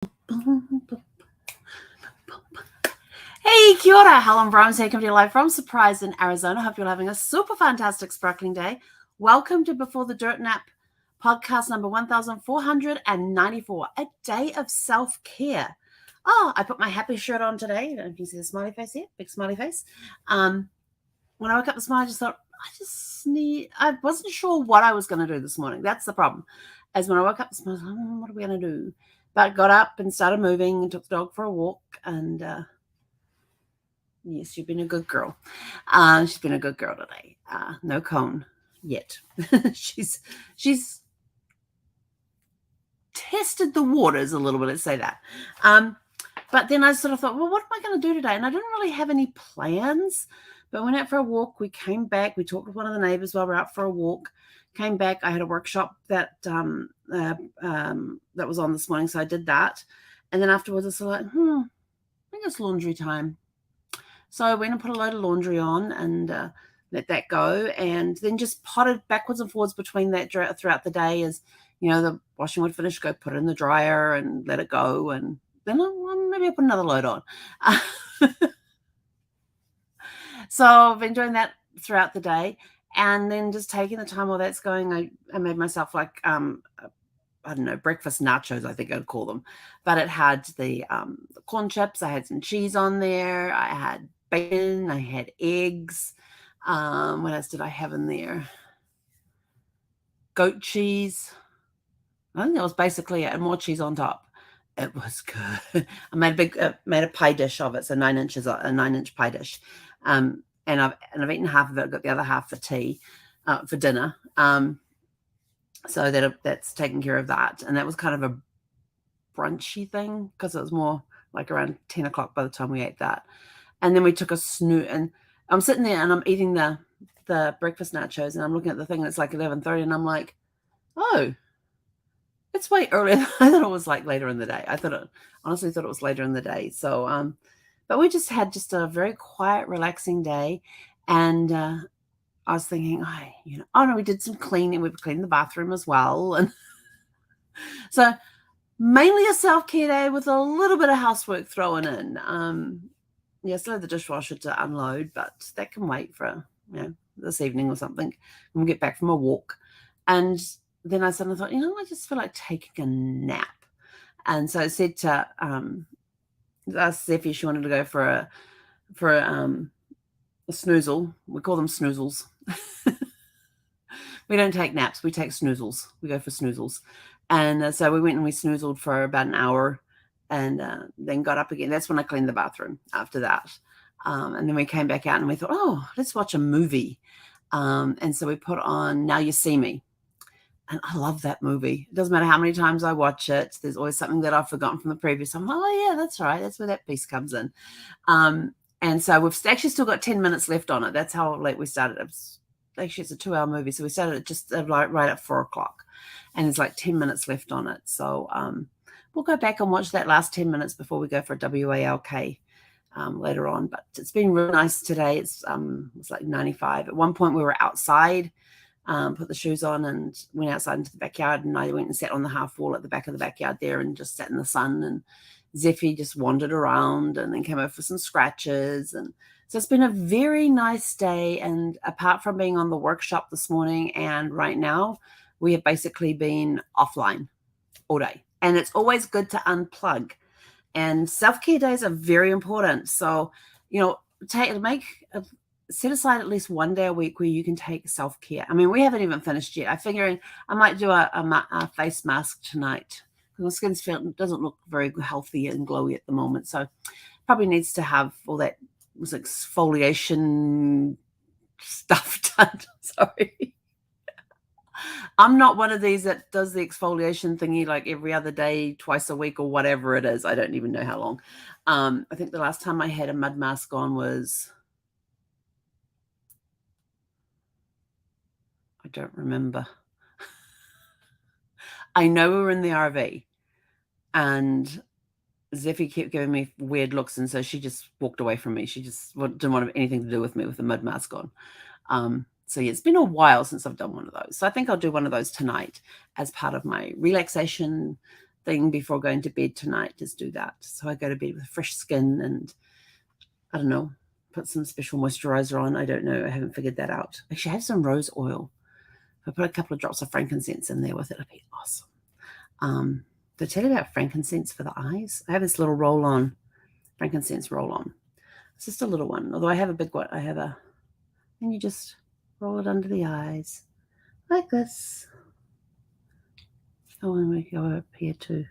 Hey, kia ora. Helen Brahms here, coming to you live from Surprise in Arizona. Hope you're having a super fantastic sparkling day. Welcome to Before the Dirt Nap podcast number 1494, a day of self-care. Oh, I put my happy shirt on today. I don't know if you see the smiley face here, big smiley face. When I woke up this morning, I just thought, I wasn't sure what I was going to do this morning. That's the problem. As when I woke up this morning, I was like, what are we going to do? But got up and started moving and took the dog for a walk. And yes, you've been a good girl. She's been a good girl today. No cone yet. she's tested the waters a little bit, let's say that. But then I sort of thought, well, what am I going to do today? And I didn't really have any plans. But went out for a walk. We came back. We talked with one of the neighbors while we were out for a walk. Came back. I had a workshop that was on this morning, so I did that. And then afterwards, I was like, I think it's laundry time. So I went and put a load of laundry on and let that go, and then just potted backwards and forwards between that throughout the day. As the washing would finish, go put it in the dryer and let it go, and then maybe I'll put another load on. So I've been doing that throughout the day, and then just taking the time while that's going, I made myself like I don't know, breakfast nachos, I think I'd call them. But it had the corn chips. I had some cheese on there. I had bacon. I had eggs. What else did I have in there? Goat cheese. I think that was basically it, and more cheese on top. It was good. I made a pie dish of it, so 9 inches, a 9-inch pie dish. And I've eaten half of it. I've got the other half for tea, for dinner. So that's taken care of that. And that was kind of a brunchy thing because it was more like around 10 o'clock by the time we ate that. And then we took a snooze, and I'm sitting there and I'm eating the breakfast nachos, and I'm looking at the thing and it's like 11:30, and I'm like, oh, it's way earlier. I thought it was like later in the day. Honestly thought it was later in the day. So, but we just had a very quiet, relaxing day. And I was thinking, we did some cleaning. We cleaned the bathroom as well. And so mainly a self-care day with a little bit of housework thrown in. I still have the dishwasher to unload, but that can wait for, this evening or something. When we get back from a walk. And then I suddenly thought, I just feel like taking a nap. And so I said to asked Zeffie if she wanted to go for a snoozle. We call them snoozles. We don't take naps. We take snoozles. We go for snoozles. And so we went and we snoozled for about an hour, and then got up again. That's when I cleaned the bathroom after that. And then we came back out and we thought, oh, let's watch a movie. And so we put on Now You See Me. And I love that movie. It doesn't matter how many times I watch it. There's always something that I've forgotten from the previous. I'm like, oh, yeah, that's right. That's where that piece comes in. And so we've actually still got 10 minutes left on it. That's how late we started. Actually, it's a 2-hour movie. So we started at just right at 4 o'clock. And there's like 10 minutes left on it. So we'll go back and watch that last 10 minutes before we go for a WALK later on. But it's been really nice today. It's like 95. At one point we were outside. Put the shoes on and went outside into the backyard, and I went and sat on the half wall at the back of the backyard there and just sat in the sun, and Zeffie just wandered around and then came over for some scratches. And so it's been a very nice day. And apart from being on the workshop this morning and right now, we have basically been offline all day, and it's always good to unplug, and self-care days are very important. So set aside at least one day a week where you can take self-care. I mean, we haven't even finished yet. I'm figuring I might do a face mask tonight because my skin doesn't look very healthy and glowy at the moment. So probably needs to have all that exfoliation stuff done. Sorry. I'm not one of these that does the exfoliation thingy like every other day, twice a week, or whatever it is. I don't even know how long. I think the last time I had a mud mask on was... I don't remember. I know we were in the RV, and Zeffie kept giving me weird looks, and so she just walked away from me. She just didn't want anything to do with me with the mud mask on. So yeah, it's been a while since I've done one of those. So I think I'll do one of those tonight as part of my relaxation thing before going to bed tonight is do that. So I go to bed with fresh skin and, I don't know, put some special moisturizer on. I don't know. I haven't figured that out. Actually, I have some rose oil. If I put a couple of drops of frankincense in there with it, it'll be awesome. Did I tell you about frankincense for the eyes? I have this little roll-on, frankincense roll-on. It's just a little one, although I have a big one. And you just roll it under the eyes like this. Oh, and we go up here too.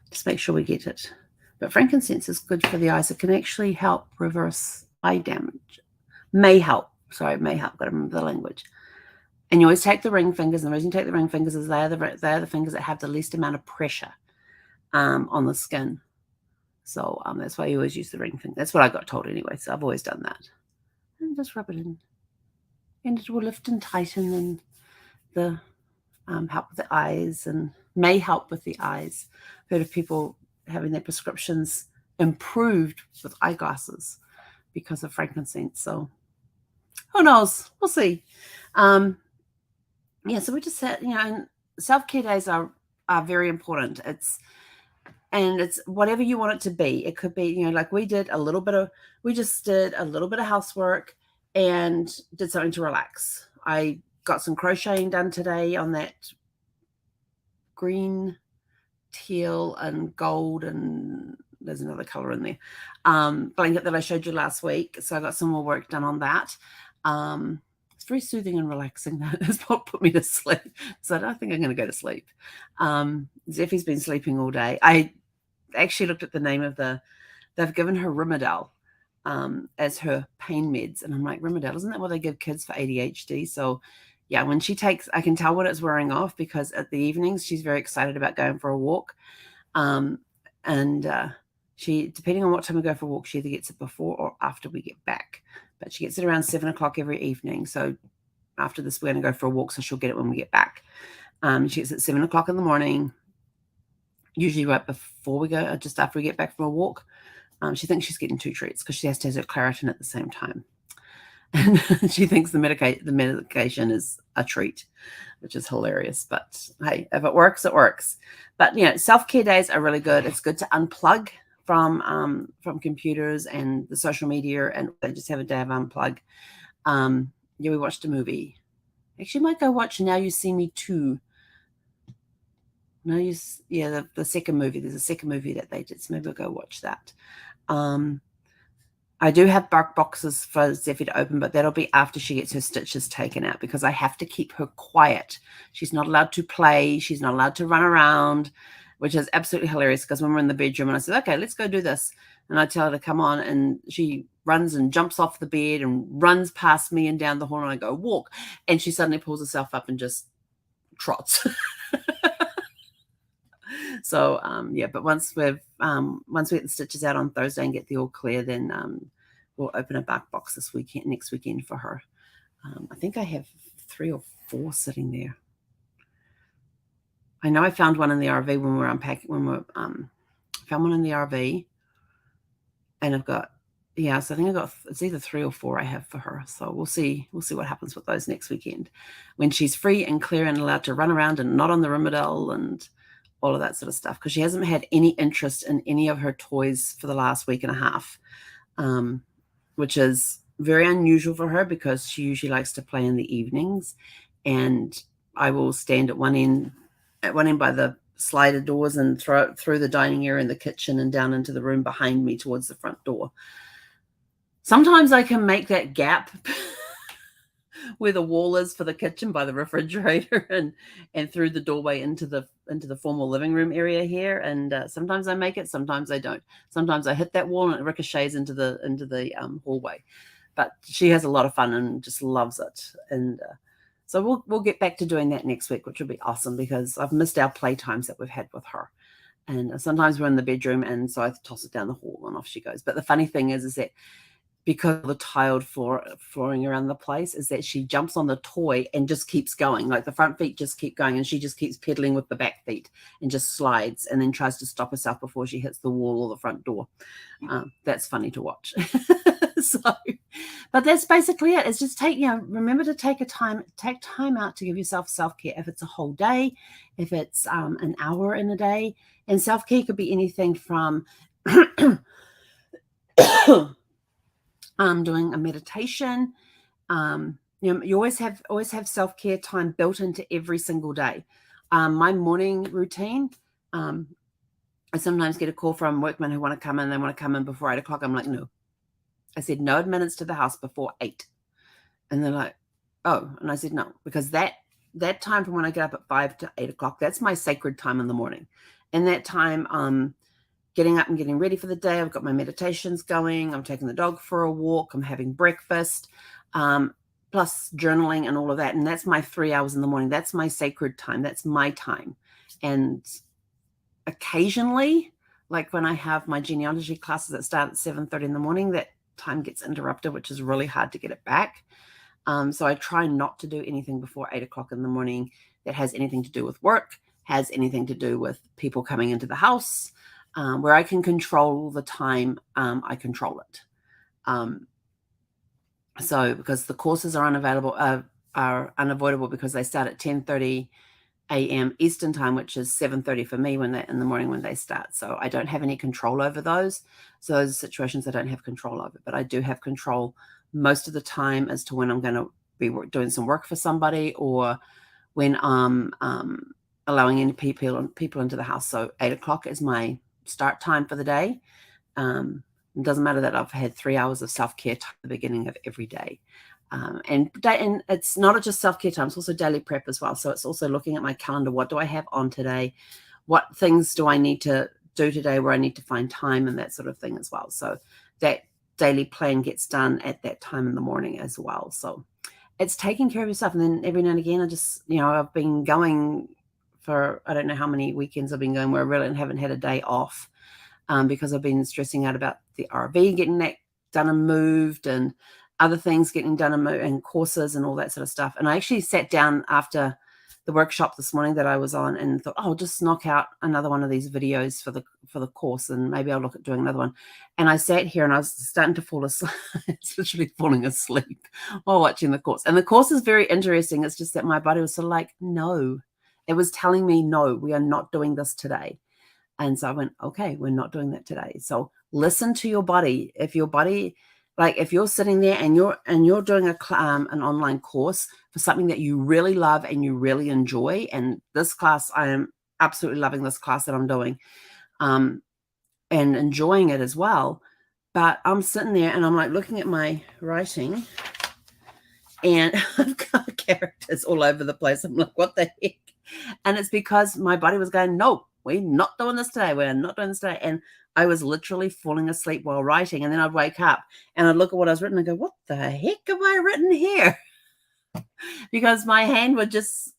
Just make sure we get it. But frankincense is good for the eyes. It can actually help reverse eye damage. May help. Got to remember the language. And you always take the ring fingers. And the reason you take the ring fingers is they are the fingers that have the least amount of pressure on the skin. So that's why you always use the ring finger. That's what I got told anyway. So I've always done that. And just rub it in. And it will lift and tighten and the help with the eyes and may help with the eyes. I've heard of people having their prescriptions improved with eyeglasses because of frankincense. So who knows? We'll see. So we just said, and self-care days are very important. It's whatever you want it to be. It could be, like we just did a little bit of housework and did something to relax. I got some crocheting done today on that green, teal, and gold, and there's another color in there, blanket that I showed you last week. So I got some more work done on that. It's very soothing and relaxing. That has what put me to sleep. So I don't think I'm going to go to sleep. Zeffie's been sleeping all day. I actually looked at the name of they've given her Rimadyl as her pain meds. And I'm like, Rimadyl, isn't that what they give kids for ADHD? So yeah, when she takes, I can tell when it's wearing off because at the evenings, she's very excited about going for a walk. She, depending on what time we go for a walk, she either gets it before or after we get back. But she gets it around 7 o'clock every evening. So after this, we're going to go for a walk. So she'll get it when we get back. She gets it at 7 o'clock in the morning, usually right before we go, just after we get back from a walk. She thinks she's getting 2 treats because she has to have her Claritin at the same time. And she thinks the medication is a treat, which is hilarious. But hey, if it works, it works. But self-care days are really good. It's good to unplug from computers and the social media, and they just have a day of unplug. We watched a movie. Actually, might go watch Now You See Me 2. The second movie. There's a second movie that they did, so maybe we'll go watch that. I do have bark boxes for Zeffie to open, but that'll be after she gets her stitches taken out because I have to keep her quiet. She's not allowed to play. She's not allowed to run around, which is absolutely hilarious because when we're in the bedroom and I said, okay, let's go do this. And I tell her to come on and she runs and jumps off the bed and runs past me and down the hall and I go, walk. And she suddenly pulls herself up and just trots. So, but once we get the stitches out on Thursday and get the all clear, then we'll open a bark box next weekend for her. I think I have 3 or 4 sitting there. I know I found one in the RV when we were unpacking, found one in the RV and I've got, so I think it's either 3 or 4 I have for her. So we'll see what happens with those next weekend when she's free and clear and allowed to run around and not on the Rimadyl and all of that sort of stuff, because she hasn't had any interest in any of her toys for the last week and a half, which is very unusual for her because she usually likes to play in the evenings. And I will stand at one end by the slider doors and throw it through the dining area and the kitchen and down into the room behind me towards the front door. Sometimes I can make that gap where the wall is for the kitchen by the refrigerator and through the doorway into the formal living room area here. And sometimes I make it, sometimes I don't. Sometimes I hit that wall and it ricochets into the hallway. But she has a lot of fun and just loves it. And so we'll get back to doing that next week, which will be awesome because I've missed our play times that we've had with her. And sometimes we're in the bedroom and so I toss it down the hall and off she goes. But the funny thing is that because of the tiled flooring around the place, is that she jumps on the toy and just keeps going. Like the front feet just keep going, and she just keeps pedaling with the back feet and just slides, and then tries to stop herself before she hits the wall or the front door. That's funny to watch. So, but that's basically it. It's just remember to take time out to give yourself self-care. If it's a whole day, if it's an hour in a day, and self-care could be anything from doing a meditation. You always have self-care time built into every single day. My morning routine, I sometimes get a call from workmen who want to come in. They want to come in before 8 o'clock. I'm like, no. I said, no admittance to the house before 8. And they're like, oh. And I said, no, because that time from when I get up at 5 to 8 o'clock, that's my sacred time in the morning. And that time, getting up and getting ready for the day. I've got my meditations going. I'm taking the dog for a walk. I'm having breakfast, plus journaling and all of that. And that's my 3 hours in the morning. That's my sacred time. That's my time. And occasionally, like when I have my genealogy classes that start at 7:30 in the morning, that time gets interrupted, which is really hard to get it back. So I try not to do anything before 8 o'clock in the morning that has anything to do with work, has anything to do with people coming into the house. Where I can control the time, I control it. So because the courses are unavoidable because they start at 10:30 a.m. Eastern time, which is 7:30 for me in the morning when they start. So I don't have any control over those. So those are situations I don't have control over, but I do have control most of the time as to when I'm going to be doing some work for somebody, or when I'm allowing any people into the house. So 8 o'clock is my start time for the day. It doesn't matter that I've had 3 hours of self-care time at the beginning of every day. And it's not just self-care time, it's also daily prep as well. So it's also looking at my calendar. What do I have on today? What things do I need to do today where I need to find time, and that sort of thing as well. So that daily plan gets done at that time in the morning as well. So it's taking care of yourself. And then every now and again, I just, I've been going for, I don't know how many weekends I've been going where I really haven't had a day off, because I've been stressing out about the RV, getting that done and moved, and other things getting done and courses and all that sort of stuff. And I actually sat down after the workshop this morning that I was on and thought, I'll just knock out another one of these videos for the course, and maybe I'll look at doing another one. And I sat here and I was starting to fall asleep. It's literally falling asleep while watching the course. And the course is very interesting. It's just that my body was sort of like, no. It was telling me, no, we are not doing this today. And so I went, okay, we're not doing that today. So listen to your body. If your body, like if you're sitting there and you're doing an online course for something that you really love and you really enjoy, and this class, I am absolutely loving this class that I'm doing, and enjoying it as well. But I'm sitting there and I'm like looking at my writing, and I've got characters all over the place. I'm like, what the heck? And it's because my body was going, no, we're not doing this today. We're not doing this today. And I was literally falling asleep while writing. And then I'd wake up and I'd look at what I was written and go, what the heck have I written here? Because my hand would just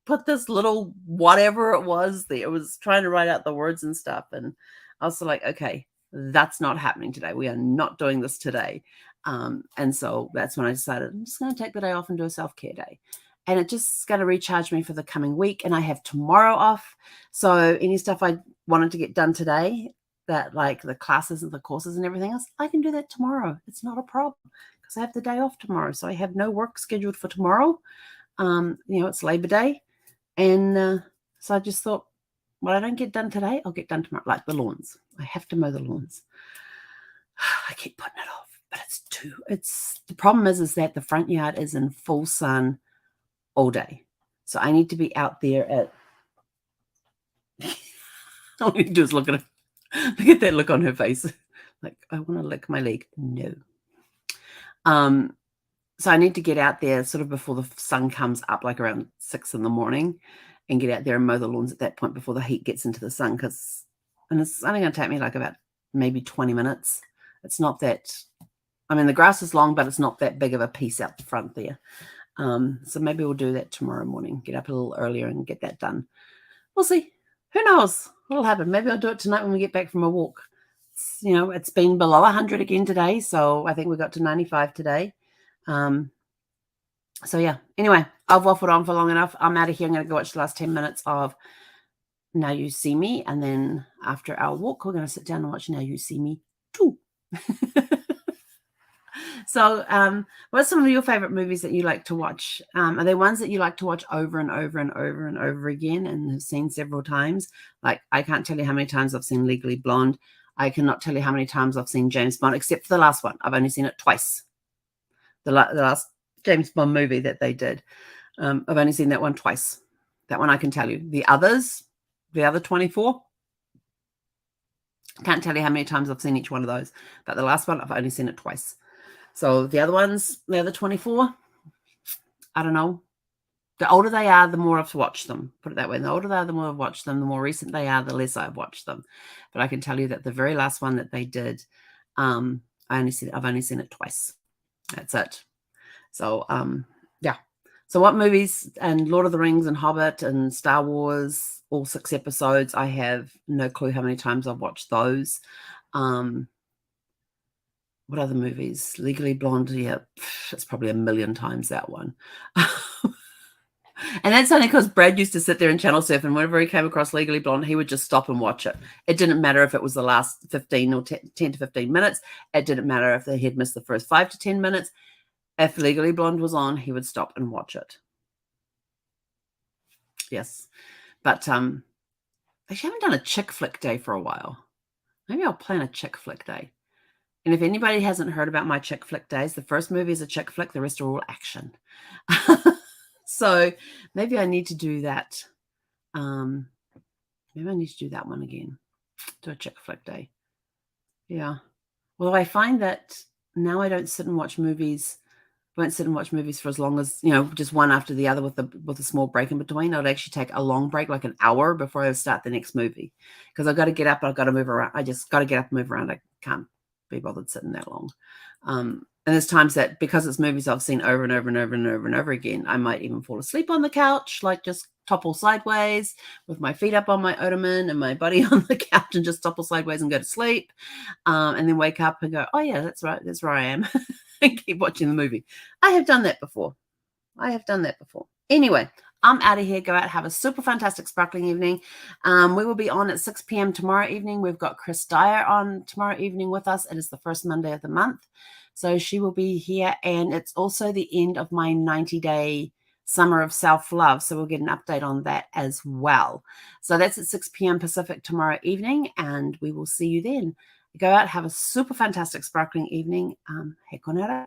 put this little whatever it was there. It was trying to write out the words and stuff. And I was like, okay, that's not happening today. We are not doing this today. And so that's when I decided I'm just going to take the day off and do a self-care day. And it just is going to recharge me for the coming week. And I have tomorrow off. So any stuff I wanted to get done today, that like the classes and the courses and everything else, I can do that tomorrow. It's not a problem because I have the day off tomorrow. So I have no work scheduled for tomorrow. It's Labor Day. And so I just thought, what I don't get done today, I'll get done tomorrow. Like the lawns. I have to mow the lawns. I keep putting it off, but the problem is that the front yard is in full sun all day. So I need to be out there at, all you do is look at that look on her face. Like, I want to lick my leg. No. So I need to get out there sort of before the sun comes up, like around 6 in the morning, and get out there and mow the lawns at that point before the heat gets into the sun. And it's only going to take me like about maybe 20 minutes. It's not that, the grass is long, but it's not that big of a piece out the front there. So maybe we'll do that tomorrow morning, get up a little earlier and get that done. We'll see. Who knows what'll happen? Maybe I'll do it tonight when we get back from a walk. It's been below 100 again today. So I think we got to 95 today. So yeah, anyway, I've waffled on for long enough. I'm out of here. I'm going to go watch the last 10 minutes of Now You See Me. And then after our walk, we're going to sit down and watch Now You See Me 2. So what's some of your favorite movies that you like to watch? Are there ones that you like to watch over and over and over and over again and have seen several times? Like, I can't tell you how many times I've seen Legally Blonde. I cannot tell you how many times I've seen James Bond, except for the last one. I've only seen it twice. The last James Bond movie that they did. I've only seen that one twice. That one I can tell you. The other 24, can't tell you how many times I've seen each one of those. But the last one, I've only seen it twice. So the other ones, the other 24, I don't know. The older they are, the more I've watched them. Put it that way. The older they are, the more I've watched them. The more recent they are, the less I've watched them. But I can tell you that the very last one that they did, I've only seen it twice. That's it. So yeah. So what movies? And Lord of the Rings and Hobbit and Star Wars, all 6 episodes. I have no clue how many times I've watched those. What other movies? Legally Blonde, yeah, it's probably a million times that one. And that's only because Brad used to sit there and channel surf, and whenever he came across Legally Blonde, he would just stop and watch it. It didn't matter if it was the last 15 or 10 to 15 minutes. It didn't matter if he had missed the first 5 to 10 minutes. If Legally Blonde was on, he would stop and watch it. Yes. But I actually haven't done a chick flick day for a while. Maybe I'll plan a chick flick day. And if anybody hasn't heard about my chick flick days, the first movie is a chick flick. The rest are all action. So maybe I need to do that. Maybe I need to do that one again. Do a chick flick day. Yeah. Well, I find that now I don't sit and watch movies. Won't sit and watch movies for as long as, just one after the other with a small break in between. I'd actually take a long break, like an hour, before I start the next movie. Because I've got to get up. I've got to move around. I just got to get up and move around. I can't be bothered sitting that long. And there's times that, because it's movies I've seen over and over and over and over and over again, I might even fall asleep on the couch, like just topple sideways with my feet up on my ottoman and my body on the couch, and just topple sideways and go to sleep. And then wake up and go, oh yeah, that's right. That's where I am. And keep watching the movie. I have done that before. Anyway, I'm out of here. Go out, have a super fantastic sparkling evening. We will be on at 6 p.m. tomorrow evening. We've got Chris Dyer on tomorrow evening with us. It is the first Monday of the month. So she will be here. And it's also the end of my 90-day summer of self-love. So we'll get an update on that as well. So that's at 6 p.m. Pacific tomorrow evening. And we will see you then. Go out, have a super fantastic sparkling evening. He konera.